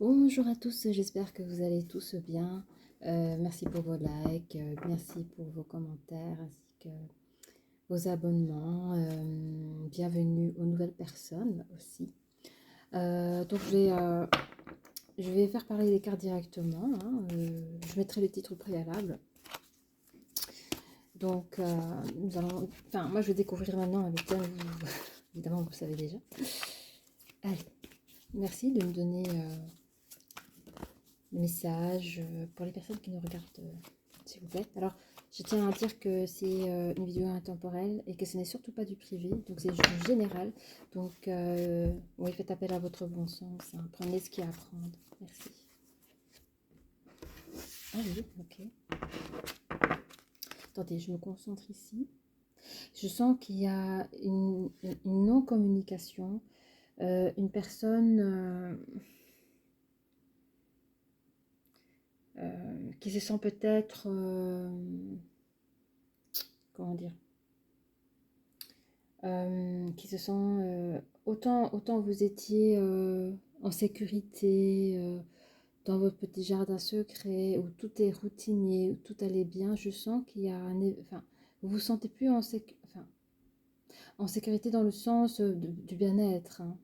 Bonjour à tous, j'espère que vous allez tous bien. Merci pour vos likes, merci pour vos commentaires ainsi que vos abonnements. Bienvenue aux nouvelles personnes aussi. Donc je vais faire parler les cartes directement, hein. Je mettrai le titre au préalable. Donc moi je vais découvrir maintenant avec elle. Évidemment vous le savez déjà. Allez, merci de me donner le message pour les personnes qui nous regardent, s'il vous plaît. Alors, je tiens à dire que c'est une vidéo intemporelle et que ce n'est surtout pas du privé, donc c'est du général. Donc, oui, faites appel à votre bon sens, hein. Prenez ce qu'il y a à prendre. Merci. Ah oui, ok. Attendez, je me concentre ici. Je sens qu'il y a une non-communication, une personne qui se sent peut-être, comment dire, qui se sent autant vous étiez en sécurité dans votre petit jardin secret où tout est routinier, où tout allait bien. Je sens qu'il y a enfin, vous vous sentez plus en sécurité dans le sens du bien-être, hein,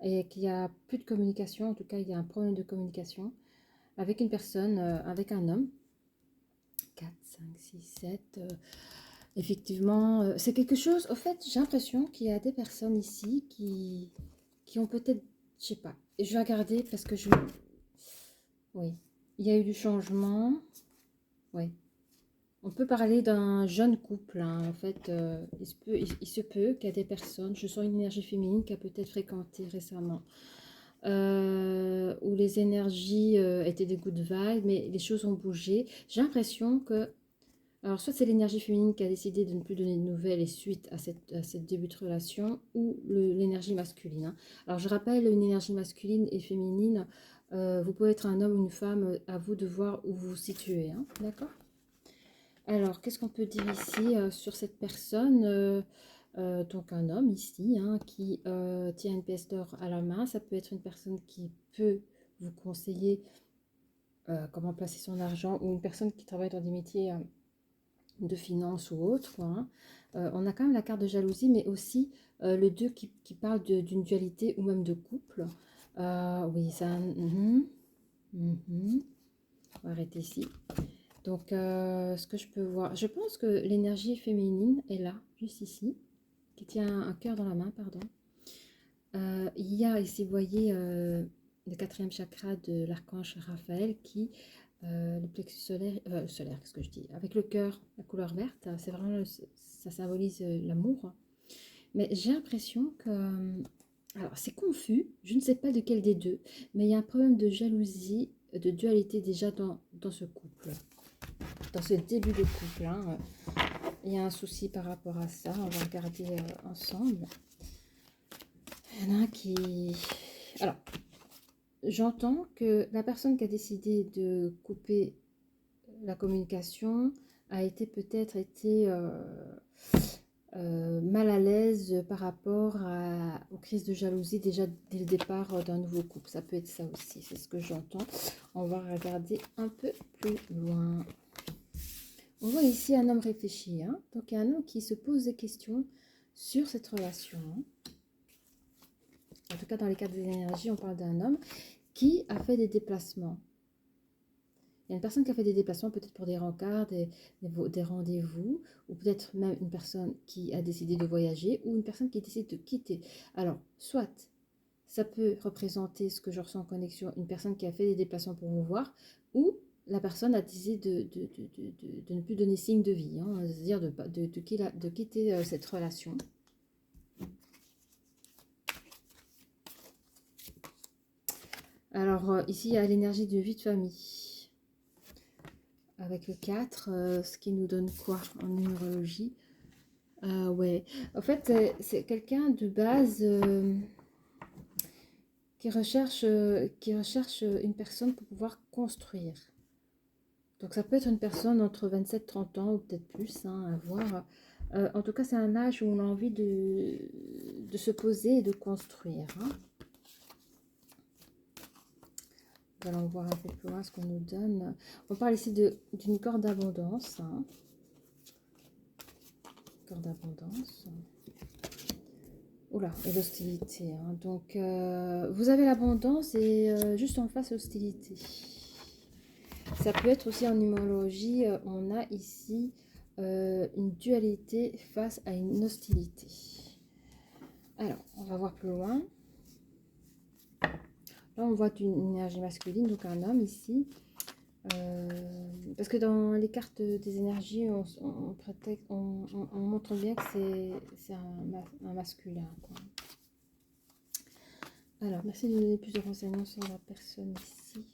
et qu'il y a plus de communication. En tout cas, il y a un problème de communication avec une personne, avec un homme. 4, 5, 6, 7. Effectivement, c'est quelque chose, au fait, j'ai l'impression qu'il y a des personnes ici qui ont peut-être, je sais pas, je vais regarder parce que oui, il y a eu du changement, oui. On peut parler d'un jeune couple, hein. En fait, il se peut qu'il y a des personnes, je sens une énergie féminine qui a peut-être fréquenté récemment, où les énergies étaient des good vibes, mais les choses ont bougé. J'ai l'impression que alors, soit c'est l'énergie féminine qui a décidé de ne plus donner de nouvelles et suite à cette début de relation, ou l'énergie masculine, hein. Alors, je rappelle, une énergie masculine et féminine, vous pouvez être un homme ou une femme, à vous de voir où vous vous situez, hein, d'accord? Alors, qu'est-ce qu'on peut dire ici sur cette personne donc un homme ici, hein, qui tient une pièce d'or à la main. Ça peut être une personne qui peut vous conseiller comment placer son argent, ou une personne qui travaille dans des métiers de finance ou autre, quoi, hein. On a quand même la carte de jalousie, mais aussi le 2 qui parle d'une dualité ou même de couple. Oui, ça. On va arrêter ici. Donc, ce que je peux voir, je pense que l'énergie féminine est là, juste ici, qui tient un cœur dans la main, pardon. Il y a ici, vous voyez, le quatrième chakra de l'archange Raphaël qui le plexus solaire, solaire, qu'est-ce que je dis, avec le cœur, la couleur verte, c'est vraiment, ça symbolise l'amour. Mais j'ai l'impression que, alors c'est confus, je ne sais pas de quel des deux, mais il y a un problème de jalousie, de dualité déjà dans ce couple, dans ce début de couple, hein. Il y a un souci par rapport à ça, on va regarder ensemble. Il y en a un qui... Alors, j'entends que la personne qui a décidé de couper la communication a été peut-être mal à l'aise par rapport aux crises de jalousie déjà dès le départ d'un nouveau couple. Ça peut être ça aussi, c'est ce que j'entends. On va regarder un peu plus loin. On voit ici un homme réfléchi, hein. Donc il y a un homme qui se pose des questions sur cette relation. En tout cas, dans les cas des énergies, on parle d'un homme qui a fait des déplacements. Il y a une personne qui a fait des déplacements, peut-être pour des rencarts, des rendez-vous, ou peut-être même une personne qui a décidé de voyager, ou une personne qui décide de quitter. Alors, soit ça peut représenter ce que je ressens en connexion, une personne qui a fait des déplacements pour vous voir, ou la personne a décidé de ne plus donner signe de vie, hein, c'est-à-dire de quitter cette relation. Alors, ici, il y a l'énergie de vie de famille. Avec le 4, ce qui nous donne quoi en numérologie? Ouais, en fait, c'est quelqu'un de base qui recherche une personne pour pouvoir construire. Donc ça peut être une personne entre 27 et 30 ans, ou peut-être plus, hein, à voir. En tout cas, c'est un âge où on a envie de se poser et de construire, hein. allons voir un peu plus loin ce qu'on nous donne. On parle ici d'une corde d'abondance. Hein. Corde d'abondance. Oula, et l'hostilité. Hein. Donc, vous avez l'abondance et juste en face, l'hostilité. Ça peut être aussi en numérologie, on a ici une dualité face à une hostilité. Alors, on va voir plus loin. Là, on voit une énergie masculine, donc un homme ici. Parce que dans les cartes des énergies, on montre bien que c'est un masculin. Quoi. Alors, merci de donner plus de renseignements sur la personne ici.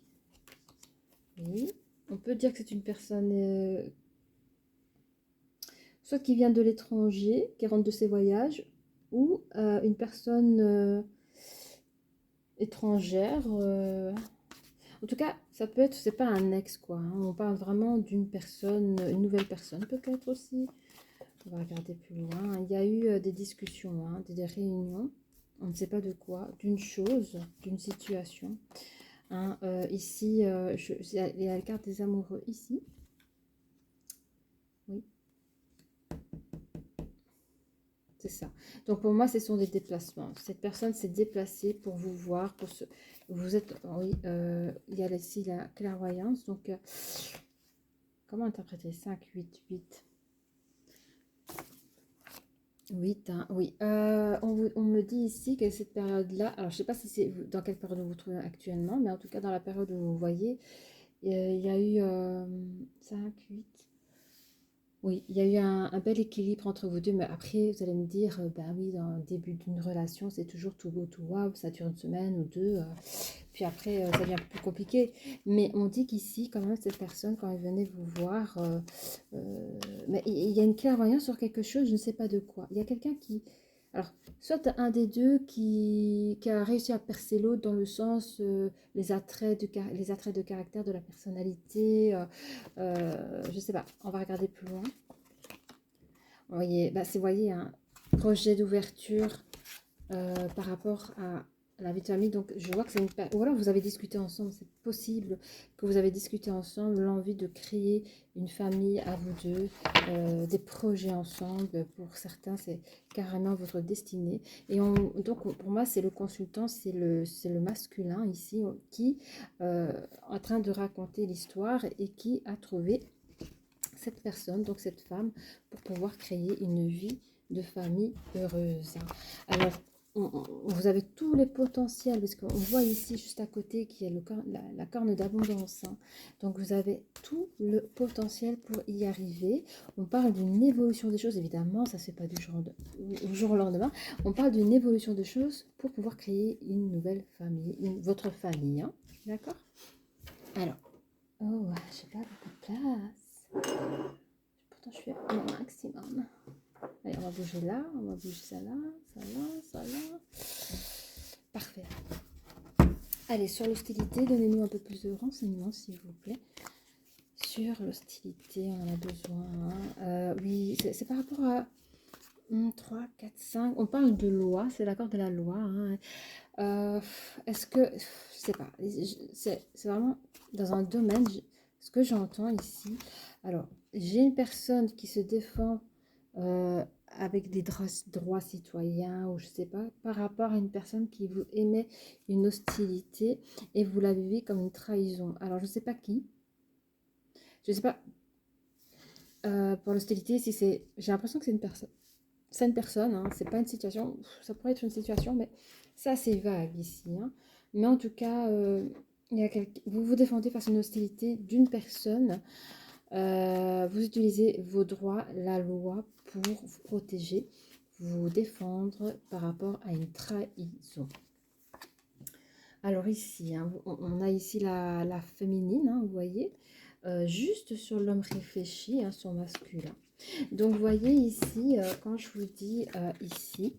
Oui, on peut dire que c'est une personne soit qui vient de l'étranger, qui rentre de ses voyages, ou une personne étrangère. En tout cas, ça peut être, c'est pas un ex quoi. Hein. On parle vraiment d'une personne, une nouvelle personne peut-être aussi. On va regarder plus loin. Il y a eu des discussions, hein, des réunions. On ne sait pas de quoi, d'une chose, d'une situation. Hein, ici, il y a la carte des amoureux ici. Oui. C'est ça. Donc pour moi, ce sont des déplacements. Cette personne s'est déplacée pour vous voir, pour se... Vous êtes... Oui, il y a ici la clairvoyance. Donc, comment interpréter 5, 8, 8 8, hein, oui. On me dit ici que cette période-là... Alors, je ne sais pas si c'est dans quelle période vous vous trouvez actuellement, mais en tout cas, dans la période où vous voyez, il y a eu 5, 8... Oui, il y a eu un bel équilibre entre vous deux, mais après, vous allez me dire, ben oui, dans le début d'une relation, c'est toujours tout beau, tout waouh, ça dure une semaine ou deux, puis après, ça devient un peu plus compliqué. Mais on dit qu'ici, quand même, cette personne, quand elle venait vous voir, mais il y a une clairvoyance sur quelque chose, je ne sais pas de quoi. Il y a quelqu'un qui... Alors, soit un des deux qui a réussi à percer l'autre dans le sens, les attraits de caractère, de la personnalité, je sais pas, on va regarder plus loin. Vous voyez, bah, c'est, voyez, un projet d'ouverture par rapport à la vie de famille. Donc, je vois que c'est une... Ou alors, vous avez discuté ensemble, c'est possible que vous avez discuté ensemble l'envie de créer une famille à vous deux, des projets ensemble. Pour certains, c'est carrément votre destinée. Et donc, pour moi, c'est le consultant, c'est le masculin ici qui est en train de raconter l'histoire et qui a trouvé cette personne, donc cette femme, pour pouvoir créer une vie de famille heureuse. Alors, vous avez tous les potentiels, parce qu'on voit ici, juste à côté, qu'il y a la corne d'abondance. Hein. Donc, vous avez tout le potentiel pour y arriver. On parle d'une évolution des choses, évidemment, ça ne se fait pas du jour au lendemain. On parle d'une évolution des choses pour pouvoir créer une nouvelle famille, votre famille. Hein. D'accord? Alors, oh, j'ai pas beaucoup de place. Pourtant, je fais mon maximum. Allez, on va bouger là, on va bouger ça là, ça là, ça là. Parfait. Allez, sur l'hostilité, donnez-nous un peu plus de renseignements, s'il vous plaît. Sur l'hostilité, on en a besoin. Hein. Oui, c'est par rapport à 3, 4, 5. On parle de loi, c'est l'accord de la loi. Hein. Est-ce que... Je sais pas. C'est vraiment dans un domaine... Ce que j'entends ici... Alors, j'ai une personne qui se défend avec des droits citoyens ou je sais pas, par rapport à une personne qui vous émet une hostilité et vous la vivez comme une trahison. Alors, je sais pas qui. Je sais pas... pour l'hostilité, si c'est... J'ai l'impression que c'est une personne. C'est une personne, hein, c'est pas une situation, ça pourrait être une situation, mais c'est assez vague ici. Hein. Mais en tout cas, vous vous défendez face à une hostilité d'une personne, vous utilisez vos droits, la loi pour vous protéger, vous défendre par rapport à une trahison. Alors ici, hein, on a ici la féminine, hein, vous voyez, juste sur l'homme réfléchi, hein, son masculin. Donc, vous voyez ici, quand je vous dis ici,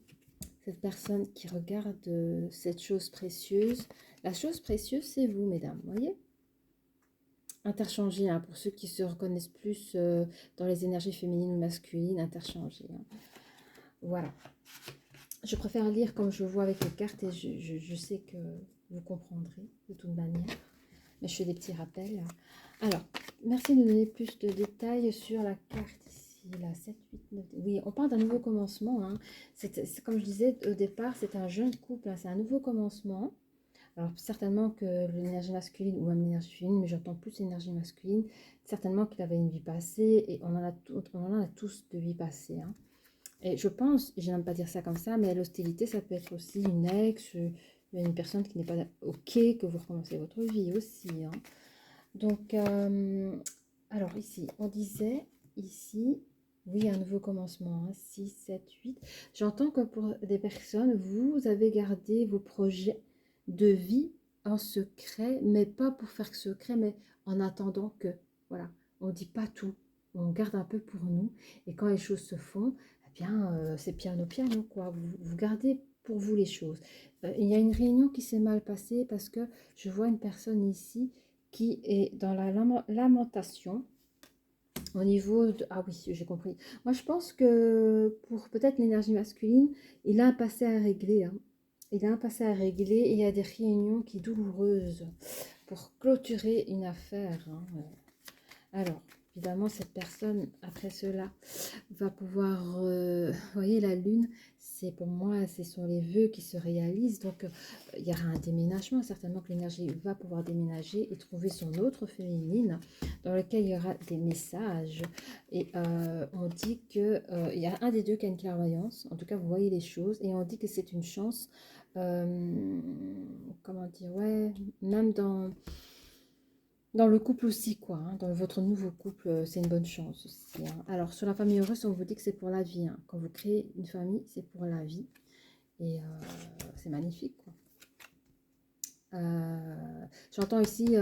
cette personne qui regarde cette chose précieuse, la chose précieuse, c'est vous, mesdames, vous voyez? Interchanger, hein, pour ceux qui se reconnaissent plus dans les énergies féminines ou masculines, interchanger. Hein. Voilà. Je préfère lire comme je vois avec les cartes et je sais que vous comprendrez de toute manière. mais je fais des petits rappels. Alors, merci de donner plus de détails sur la carte ici, la 7, 8, 9. Oui, on parle d'un nouveau commencement. Hein. C'est comme je disais au départ, c'est un jeune couple, hein, c'est un nouveau commencement. Alors, certainement que l'énergie masculine, ou même l'énergie féminine, mais j'entends plus l'énergie masculine, certainement qu'il avait une vie passée, et on en a tous de vie passée. Hein. Et je pense, je n'aime pas dire ça comme ça, mais l'hostilité, ça peut être aussi une ex, une personne qui n'est pas OK que vous recommencez votre vie aussi. Hein. Donc, alors ici, on disait, ici, oui, un nouveau commencement, hein, 6, 7, 8. J'entends que pour des personnes, vous avez gardé vos projets de vie en secret, mais pas pour faire secret, mais en attendant que, voilà, on ne dit pas tout, on garde un peu pour nous, et quand les choses se font, eh bien, c'est piano piano, quoi, vous gardez pour vous les choses. Il y a une réunion qui s'est mal passée parce que je vois une personne ici qui est dans la lamentation au niveau de... Ah oui, j'ai compris. Moi, je pense que pour peut-être l'énergie masculine, il a un passé à régler. Hein. Il a un passé à régler et il y a des réunions qui sont douloureuses pour clôturer une affaire. Hein. Alors, évidemment, cette personne, après cela, va pouvoir... vous voyez, la lune, c'est pour moi, ce sont les vœux qui se réalisent. Donc, il y aura un déménagement. Certainement que l'énergie va pouvoir déménager et trouver son autre féminine dans lequel il y aura des messages. Et on dit que il y a un des deux qui a une clairvoyance. En tout cas, vous voyez les choses. Et on dit que c'est une chance. Comment dire, ouais, même dans le couple aussi, quoi. Hein, dans votre nouveau couple, c'est une bonne chance aussi. Hein. Alors, sur la famille heureuse, on vous dit que c'est pour la vie. Hein. Quand vous créez une famille, c'est pour la vie. Et c'est magnifique, quoi. J'entends ici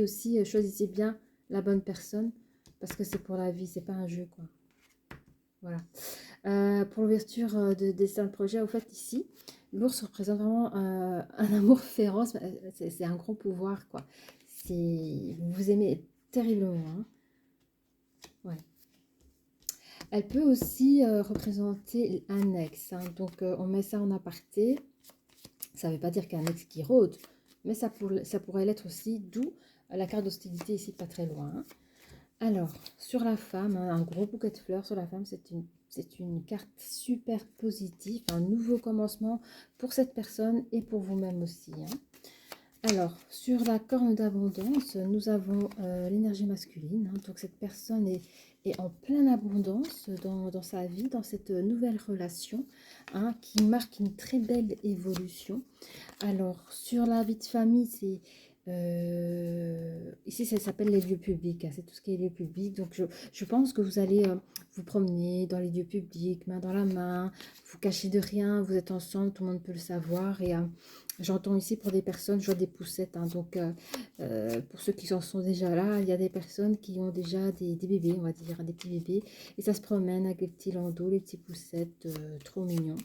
aussi, choisissez bien la bonne personne parce que c'est pour la vie, c'est pas un jeu, quoi. Voilà. Pour l'ouverture des certains projets, au fait, ici, l'ours représente vraiment un amour féroce. C'est un gros pouvoir, quoi. Vous vous aimez terriblement. Hein. Ouais. Elle peut aussi représenter un ex. Hein. Donc, on met ça en aparté. Ça ne veut pas dire qu'un ex qui rôde, mais ça pourrait l'être aussi, d'où la carte d'hostilité ici, pas très loin. Hein. Alors, sur la femme, hein, un gros bouquet de fleurs sur la femme, c'est une carte super positive, un nouveau commencement pour cette personne et pour vous-même aussi. Hein. Alors, sur la corne d'abondance, nous avons l'énergie masculine. Hein, donc, cette personne est en pleine abondance dans sa vie, dans cette nouvelle relation hein, qui marque une très belle évolution. Alors, sur la vie de famille, ici, ça s'appelle les lieux publics. Hein, c'est tout ce qui est lieux publics. Donc, je pense que vous allez vous promener dans les lieux publics, main dans la main, vous cachez de rien, vous êtes ensemble, tout le monde peut le savoir. Et j'entends ici pour des personnes, je vois des poussettes. Hein, donc, pour ceux qui en sont déjà là, il y a des personnes qui ont déjà des bébés, on va dire, des petits bébés. Et ça se promène avec les petits landaux, les petits poussettes, trop mignons.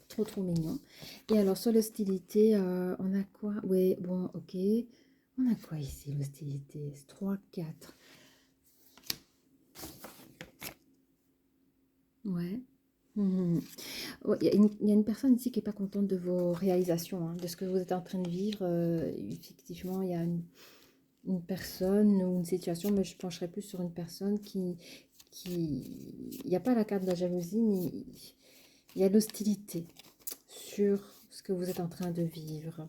Trop mignon. Et alors, sur l'hostilité, on a quoi? Oui, bon, ok. On a quoi ici, l'hostilité? 3, 4. Ouais. Ouais, il y a une personne ici qui n'est pas contente de vos réalisations, hein, de ce que vous êtes en train de vivre. Effectivement, il y a une personne ou une situation, mais je pencherai plus sur une personne il n'y a pas la carte de la jalousie, mais il y a l'hostilité sur ce que vous êtes en train de vivre.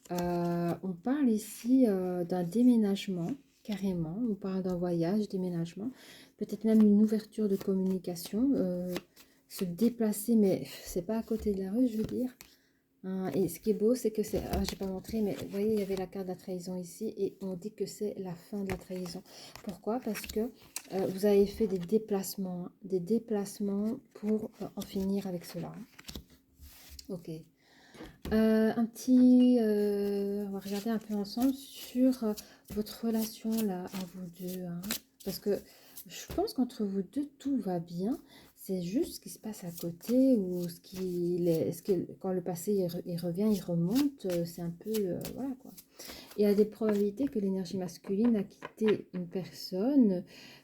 On parle ici d'un déménagement, carrément. On parle d'un voyage, déménagement. Peut-être même une ouverture de communication. Se déplacer, mais c'est pas à côté de la rue, je veux dire. Et ce qui est beau, c'est que c'est... Ah, je n'ai pas montré, mais vous voyez, il y avait la carte de la trahison ici. Et on dit que c'est la fin de la trahison. Pourquoi? Parce que vous avez fait des déplacements. Hein, des déplacements pour en finir avec cela. Ok. On va regarder un peu ensemble sur votre relation là à vous deux. Hein, parce que je pense qu'entre vous deux, tout va bien. C'est juste ce qui se passe à côté ou quand le passé il revient, il remonte. C'est un peu... voilà quoi. Il y a des probabilités que l'énergie masculine a quitté une personne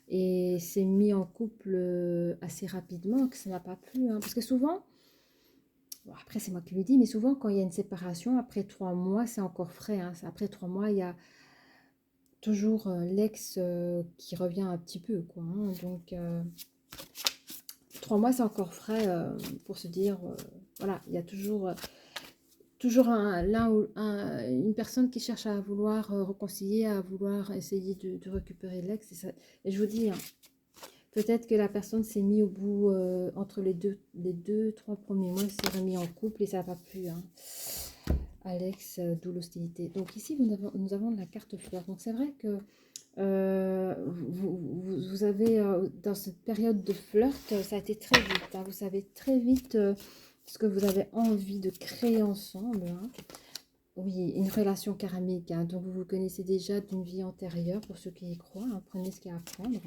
et s'est mis en couple assez rapidement, que ça n'a pas plu. Hein, parce que souvent... bon, après c'est moi qui le dis, mais souvent quand il y a une séparation, après 3 mois, c'est encore frais, hein. Après 3 mois, il y a toujours l'ex qui revient un petit peu, quoi, hein. Donc 3 mois, c'est encore frais pour se dire, voilà, il y a toujours une personne qui cherche à vouloir réconcilier, à vouloir essayer de récupérer l'ex. Et je vous dis, hein, peut-être que la personne s'est mise au bout entre les deux, 3 premiers mois, s'est remis en couple et ça n'a pas plu, hein. Alex, d'où l'hostilité. Donc ici, nous avons la carte fleur. Donc c'est vrai que vous avez, dans cette période de flirt, ça a été très vite, hein. Vous savez très vite ce que vous avez envie de créer ensemble, hein. Oui, une relation karmique, hein. Donc vous vous connaissez déjà d'une vie antérieure, pour ceux qui y croient, hein. Prenez ce qu'il y a à prendre.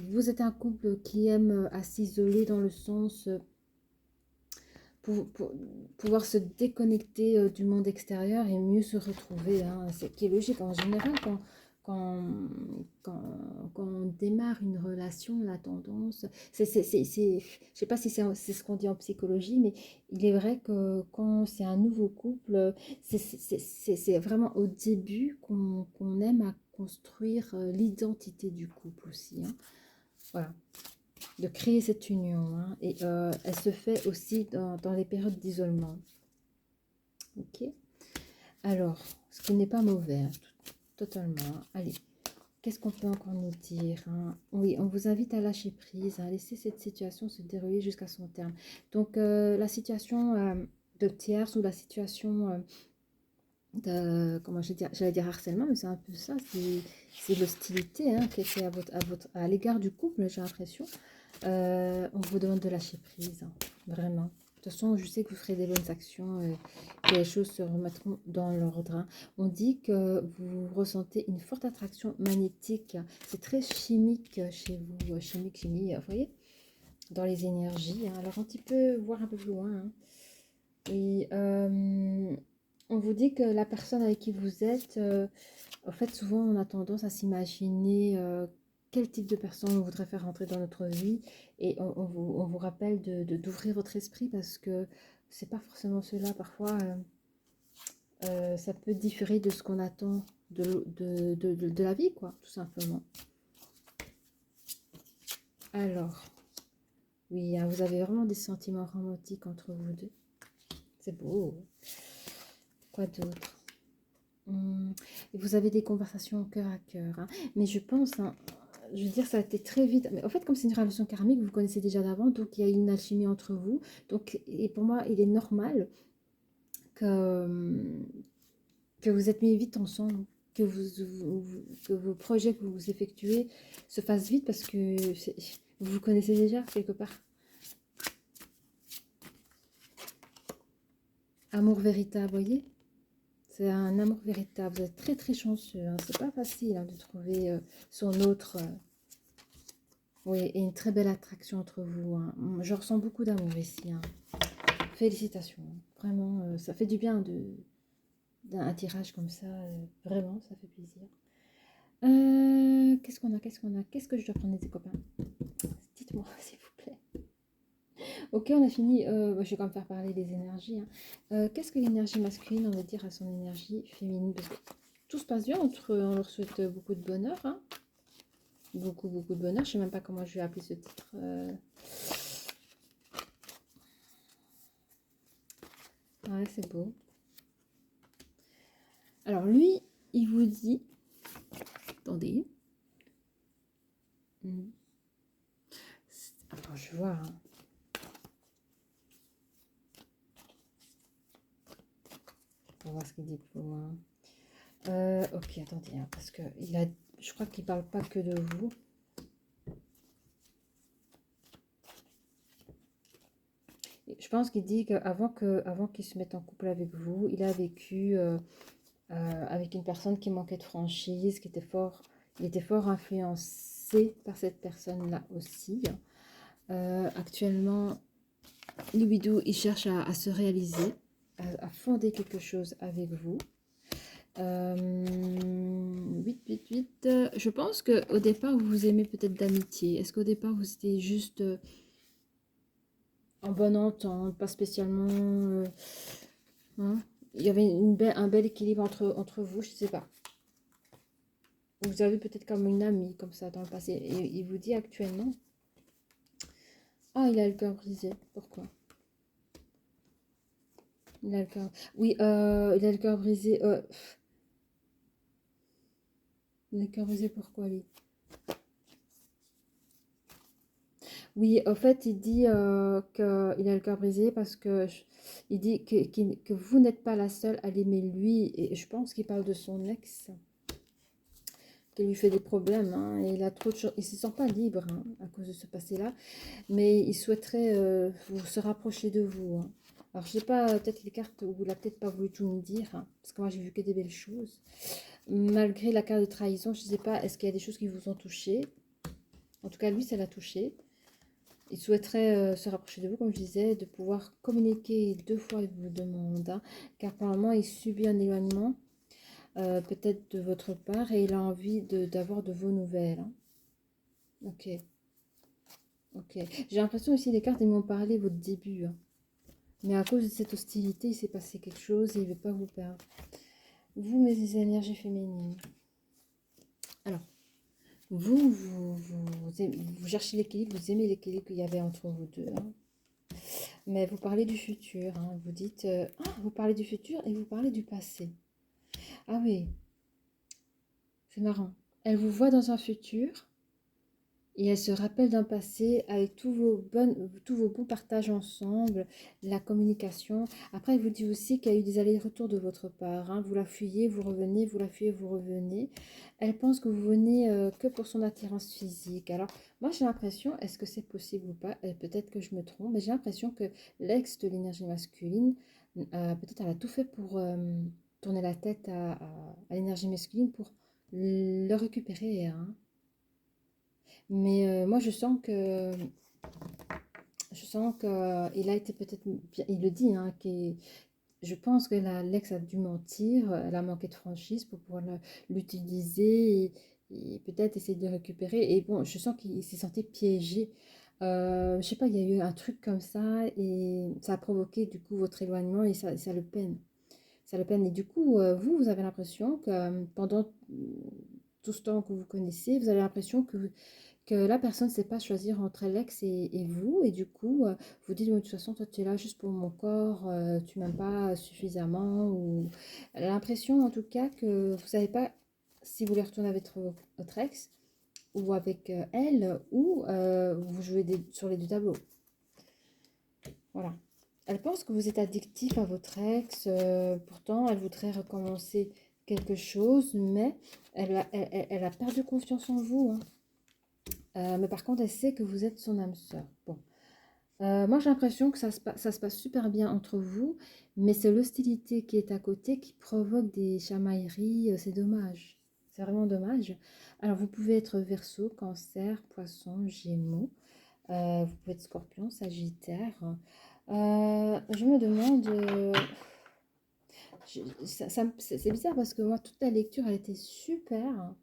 Vous êtes un couple qui aime à s'isoler dans le sens pour pouvoir se déconnecter du monde extérieur et mieux se retrouver, hein. C'est qui est logique en général quand, quand, quand on démarre une relation, la tendance, je sais pas si c'est ce qu'on dit en psychologie, mais il est vrai que quand c'est un nouveau couple, c'est vraiment au début qu'on aime à construire l'identité du couple aussi, hein. Voilà, de créer cette union, hein. Et elle se fait aussi dans les périodes d'isolement. Ok. Alors, ce qui n'est pas mauvais, hein, totalement, hein. Allez, qu'est-ce qu'on peut encore nous dire, hein? Oui, on vous invite à lâcher prise, à laisser cette situation se dérouler jusqu'à son terme. Donc, la situation de tierce ou la situation comment j'allais dire harcèlement, mais c'est un peu ça, c'est l'hostilité, hein, qui est à l'égard du couple, j'ai l'impression. On vous demande de lâcher prise, hein, vraiment. De toute façon, je sais que vous ferez des bonnes actions et que les choses se remettront dans l'ordre, hein. On dit que vous ressentez une forte attraction magnétique. C'est très chimique chez vous, chimie, vous voyez, dans les énergies, hein. Alors, un petit peu, voir un peu plus loin, hein. Oui, on vous dit que la personne avec qui vous êtes, en fait, souvent, on a tendance à s'imaginer quel type de personne on voudrait faire rentrer dans notre vie. Et on vous rappelle d'ouvrir votre esprit parce que c'est pas forcément cela. Parfois, ça peut différer de ce qu'on attend de la vie, quoi, tout simplement. Alors, oui, hein, vous avez vraiment des sentiments romantiques entre vous deux. C'est beau. Quoi d'autre? Vous avez des conversations cœur à cœur, hein. Mais je pense, hein, je veux dire, ça a été très vite. Mais en fait, comme c'est une relation karmique, vous vous connaissez déjà d'avant, donc il y a une alchimie entre vous. Donc, et pour moi, il est normal que, que vous êtes mis vite ensemble, que vos projets que vous effectuez se fassent vite parce que vous vous connaissez déjà quelque part. Amour véritable, voyez? C'est un amour véritable. Vous êtes très très chanceux, hein. C'est pas facile, hein, de trouver son autre. Oui, et une très belle attraction entre vous, hein. Je ressens beaucoup d'amour ici, hein. Félicitations, hein. Vraiment, ça fait du bien d'un tirage comme ça. Vraiment, ça fait plaisir. Qu'est-ce qu'on a? Qu'est-ce que je dois prendre des copains? Dites-moi, s'il vous plaît. Ok, on a fini. Je vais quand même faire parler les énergies, hein. Qu'est-ce que l'énergie masculine, on va dire, à son énergie féminine? Parce que tout se passe bien entre eux. On leur souhaite beaucoup de bonheur, hein. Beaucoup, beaucoup de bonheur. Je ne sais même pas comment je vais appeler ce titre. Ouais, c'est beau. Alors, lui, il vous dit... Attendez. Attends, je vois, hein. On va voir ce qu'il dit plus loin. Ok, attendez, hein, parce que je crois qu'il parle pas que de vous. Je pense qu'il dit qu'avant qu'il se mette en couple avec vous, il a vécu avec une personne qui manquait de franchise, il était fort influencé par cette personne-là aussi. Actuellement, Louis-Dou, il cherche à se réaliser, à fonder quelque chose avec vous. 8. Je pense qu'au départ, vous vous aimez peut-être d'amitié. Est-ce qu'au départ, vous étiez juste en bonne entente, pas spécialement... hein. Il y avait un bel équilibre entre vous, je sais pas. Vous avez peut-être comme une amie, comme ça, dans le passé. Et il vous dit actuellement... Ah, il a le cœur brisé. Pourquoi? Il a le cœur... Oui, il a le cœur brisé. Il a le cœur brisé, pourquoi, lui? Oui, en fait, il dit qu'il a le cœur brisé parce que il dit que vous n'êtes pas la seule à l'aimer lui. Et je pense qu'il parle de son ex qui lui fait des problèmes. Hein, et il a trop de choses. Il se sent pas libre hein, à cause de ce passé-là. Mais il souhaiterait se rapprocher de vous. Hein. Alors, je sais pas, peut-être les cartes où il a peut-être pas voulu tout me dire. Hein, parce que moi, j'ai vu que des belles choses. Malgré la carte de trahison, je sais pas, est-ce qu'il y a des choses qui vous ont touché? En tout cas, lui, ça l'a touché. Il souhaiterait se rapprocher de vous, comme je disais, de pouvoir communiquer 2 fois, il vous demande, hein, car pour le moment, il subit un éloignement, peut-être de votre part, et il a envie d'avoir de vos nouvelles. Hein. Ok, ok. J'ai l'impression aussi, les cartes, ils m'ont parlé votre début. Hein. Mais à cause de cette hostilité, il s'est passé quelque chose et il ne veut pas vous perdre. Vous, mes énergies féminines. Alors, vous cherchez l'équilibre, vous aimez l'équilibre qu'il y avait entre vous deux. Hein. Mais vous parlez du futur, hein. Vous dites, vous parlez du futur et vous parlez du passé. Ah oui, c'est marrant. Elle vous voit dans un futur et elle se rappelle d'un passé avec tous vos bons partages ensemble, la communication. Après, elle vous dit aussi qu'il y a eu des allers-retours de votre part. Hein. Vous la fuyez, vous revenez, vous la fuyez, vous revenez. Elle pense que vous venez que pour son attirance physique. Alors, moi, j'ai l'impression, est-ce que c'est possible ou pas? Peut-être que je me trompe, mais j'ai l'impression que l'ex de l'énergie masculine, peut-être elle a tout fait pour tourner la tête à l'énergie masculine pour le récupérer. Hein. Mais moi, je sens que il a été peut-être, il le dit, hein, je pense que l'ex a dû mentir, elle a manqué de franchise pour pouvoir l'utiliser et peut-être essayer de le récupérer. Et bon, je sens qu'il s'est senti piégé. Je sais pas, il y a eu un truc comme ça et ça a provoqué du coup votre éloignement et ça le peine. Ça le peine. Et du coup, vous avez l'impression que pendant tout ce temps que vous connaissez, vous avez l'impression que la personne ne sait pas choisir entre l'ex et vous, et du coup, vous dites, de toute façon, toi, tu es là juste pour mon corps, tu m'aimes pas suffisamment, ou l'impression, en tout cas, que vous savez pas si vous voulez retourner avec votre ex, ou avec elle, ou vous jouez sur les deux tableaux. Voilà. Elle pense que vous êtes addictif à votre ex, pourtant, elle voudrait recommencer quelque chose, mais elle a perdu confiance en vous, hein. Mais par contre, elle sait que vous êtes son âme sœur. Bon. Moi, j'ai l'impression que ça se passe super bien entre vous, mais c'est l'hostilité qui est à côté qui provoque des chamailleries. C'est dommage. C'est vraiment dommage. Alors, vous pouvez être Verseau, Cancer, Poisson, Gémeaux. Vous pouvez être Scorpion, Sagittaire. Je me demande... c'est bizarre parce que moi, toute la lecture, elle était super.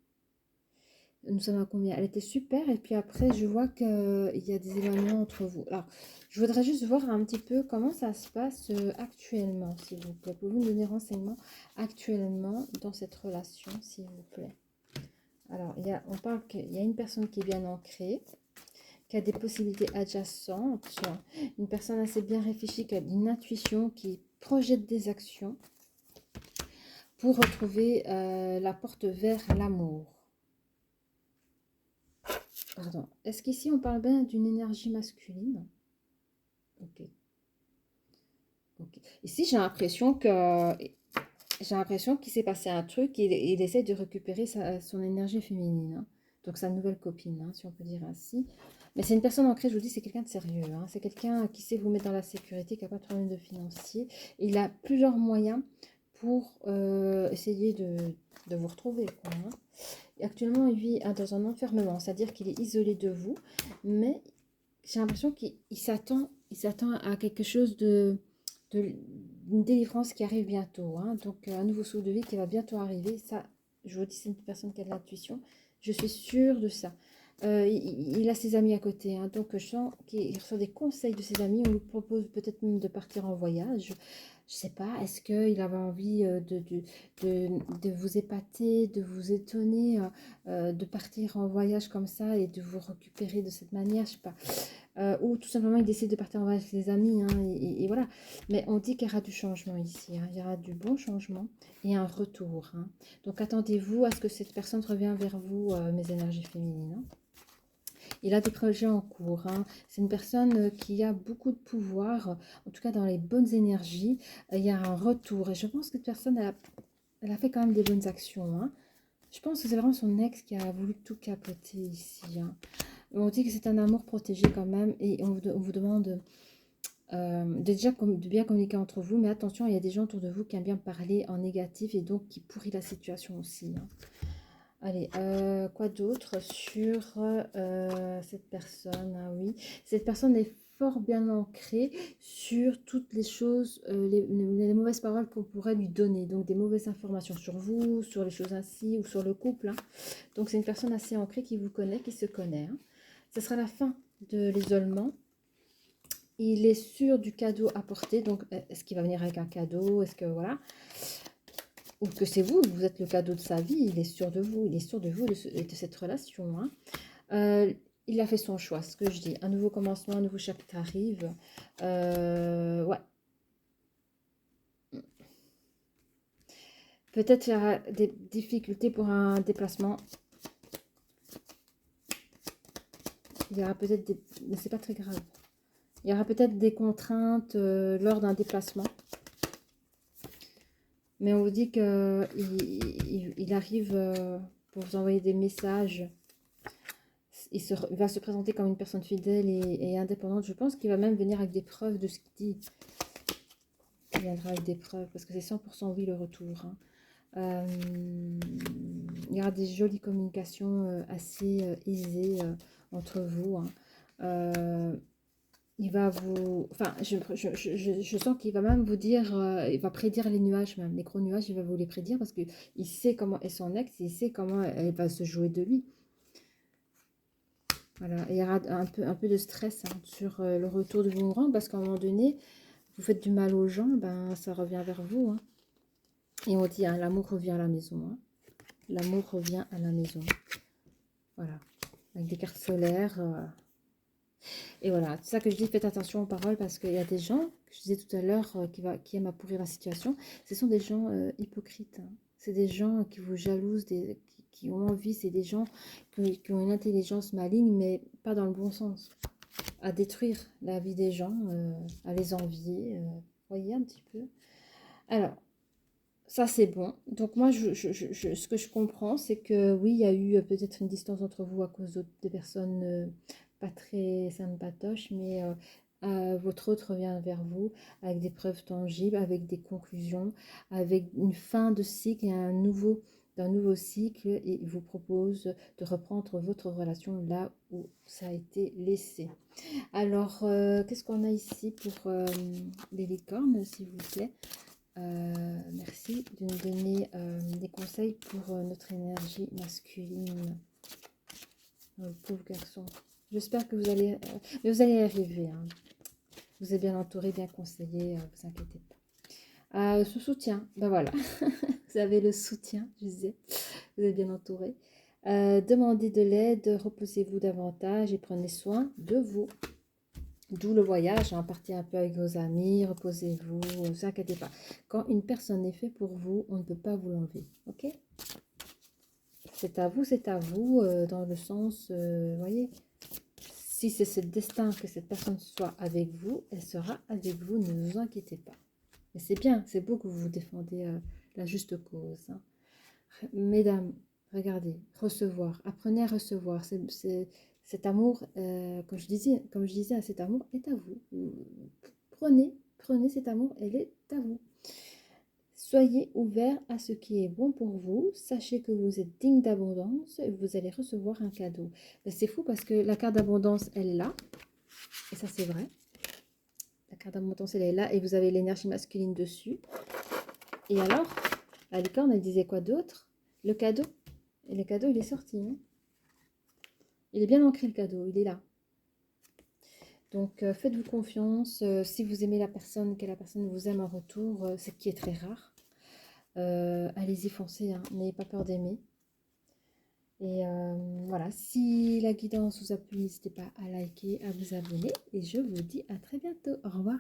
Nous sommes à combien? Elle était super et puis après je vois qu'il y a des éloignements entre vous. Alors, je voudrais juste voir un petit peu comment ça se passe actuellement, s'il vous plaît. Pouvez-vous me donner renseignements actuellement dans cette relation, s'il vous plaît? Alors, on parle qu'il y a une personne qui est bien ancrée, qui a des possibilités adjacentes, une personne assez bien réfléchie, qui a une intuition, qui projette des actions pour retrouver la porte vers l'amour. Pardon. Est-ce qu'ici on parle bien d'une énergie masculine? Ok. Ok. Ici j'ai l'impression qu'il s'est passé un truc. Il essaie de récupérer son énergie féminine. Hein. Donc sa nouvelle copine, hein, si on peut dire ainsi. Mais c'est une personne ancrée, je vous dis, c'est quelqu'un de sérieux. Hein. C'est quelqu'un qui sait vous mettre dans la sécurité, qui n'a pas de problème de financier. Et il a plusieurs moyens pour essayer de vous retrouver. Quoi, hein. Et actuellement, il vit dans un enfermement, c'est-à-dire qu'il est isolé de vous, mais j'ai l'impression qu'il s'attend à quelque chose une délivrance qui arrive bientôt. Hein. Donc, un nouveau souffle de vie qui va bientôt arriver. Ça, je vous dis, c'est une personne qui a de l'intuition. Je suis sûre de ça. il a ses amis à côté, hein, donc je sens qu'il reçoit des conseils de ses amis. On lui propose peut-être même de partir en voyage. Je sais pas, est-ce qu'il avait envie de vous épater, de vous étonner, de partir en voyage comme ça et de vous récupérer de cette manière, je sais pas. Ou tout simplement il décide de partir en voyage avec ses amis, hein, et voilà. Mais on dit qu'il y aura du changement ici, hein, il y aura du bon changement et un retour, hein. Donc attendez-vous à ce que cette personne revienne vers vous, mes énergies féminines, hein. Il a des projets en cours, hein. C'est une personne qui a beaucoup de pouvoir, en tout cas dans les bonnes énergies. Il y a un retour et je pense que cette personne, elle a fait quand même des bonnes actions, hein. Je pense que c'est vraiment son ex qui a voulu tout capoter ici, hein. On dit que c'est un amour protégé quand même et on vous demande de bien communiquer entre vous, mais attention, il y a des gens autour de vous qui aiment bien parler en négatif et donc qui pourrit la situation aussi, hein. Allez, quoi d'autre sur cette personne? Ah oui, cette personne est fort bien ancrée sur toutes les choses, les mauvaises paroles qu'on pourrait lui donner. Donc des mauvaises informations sur vous, sur les choses ainsi ou sur le couple, hein. Donc c'est une personne assez ancrée qui vous connaît, qui se connaît, hein. Ce sera la fin de l'isolement. Il est sûr du cadeau apporté. Donc est-ce qu'il va venir avec un cadeau? Est-ce que voilà? Ou que c'est vous, vous êtes le cadeau de sa vie, il est sûr de vous, il est sûr de vous et de cette relation, hein. Il a fait son choix, ce que je dis. Un nouveau commencement, un nouveau chapitre arrive. Ouais. Peut-être il y aura des difficultés pour un déplacement. Il y aura peut-être des... Mais c'est pas très grave. Il y aura peut-être des contraintes lors d'un déplacement. Mais on vous dit qu'il il arrive pour vous envoyer des messages. Il va se présenter comme une personne fidèle et indépendante. Je pense qu'il va même venir avec des preuves de ce qu'il dit. Il viendra avec des preuves parce que c'est 100% oui le retour, hein. Il y aura des jolies communications assez aisées entre vous, hein. Il va vous... Enfin, je sens qu'il va même vous dire... il va prédire les nuages même. Les gros nuages, il va vous les prédire parce qu'il sait comment est son ex. Il sait comment elle va se jouer de lui. Voilà, il y aura un peu de stress, hein, sur le retour du boomerang parce qu'à un moment donné, vous faites du mal aux gens, ben ça revient vers vous, hein. Et on dit, hein, l'amour revient à la maison, hein. L'amour revient à la maison. Voilà, avec des cartes solaires. Et voilà, c'est ça que je dis, faites attention aux paroles parce qu'il y a des gens, que je disais tout à l'heure, qui aiment pourrir la situation. Ce sont des gens hypocrites, hein. C'est des gens qui vous jalousent, qui ont envie, c'est des gens qui ont une intelligence maligne, mais pas dans le bon sens. À détruire la vie des gens, à les envier, voyez un petit peu. Alors, ça c'est bon. Donc moi, ce que je comprends, c'est que oui, il y a eu peut-être une distance entre vous à cause des personnes pas très sympatoches, mais votre autre revient vers vous avec des preuves tangibles, avec des conclusions, avec une fin de cycle et d'un nouveau cycle, et il vous propose de reprendre votre relation là où ça a été laissé. Alors, qu'est-ce qu'on a ici pour les licornes, s'il vous plaît? Merci de nous donner des conseils pour notre énergie masculine. Oh, pauvre garçon. J'espère que vous allez... mais vous allez y arriver, hein. Vous êtes bien entouré, bien conseillé, vous inquiétez pas. Ce soutien, ben voilà. Vous avez le soutien, je disais. Vous êtes bien entouré. Demandez de l'aide, reposez-vous davantage et prenez soin de vous. D'où le voyage, hein, partez un peu avec vos amis, reposez-vous, ne vous inquiétez pas. Quand une personne est faite pour vous, on ne peut pas vous l'enlever, ok? C'est à vous, dans le sens, voyez, si c'est ce destin que cette personne soit avec vous, elle sera avec vous, ne vous inquiétez pas. Mais c'est bien, c'est beau que vous défendez la juste cause, hein. Mesdames, regardez, recevoir, apprenez à recevoir. Cet amour, comme je disais, cet amour est à vous. Prenez cet amour, elle est à vous. Soyez ouverts à ce qui est bon pour vous. Sachez que vous êtes digne d'abondance et vous allez recevoir un cadeau. C'est fou parce que la carte d'abondance, elle est là. Et ça, c'est vrai. La carte d'abondance, elle est là et vous avez l'énergie masculine dessus. Et alors, la licorne, elle disait quoi d'autre? Le cadeau. Et le cadeau, il est sorti, hein. Il est bien ancré le cadeau, il est là. Donc faites-vous confiance. Si vous aimez la personne, que la personne vous aime en retour, ce qui est très rare. Allez-y, foncez, hein, n'ayez pas peur d'aimer. Et voilà, si la guidance vous a plu, n'hésitez pas à liker, à vous abonner. Et je vous dis à très bientôt. Au revoir.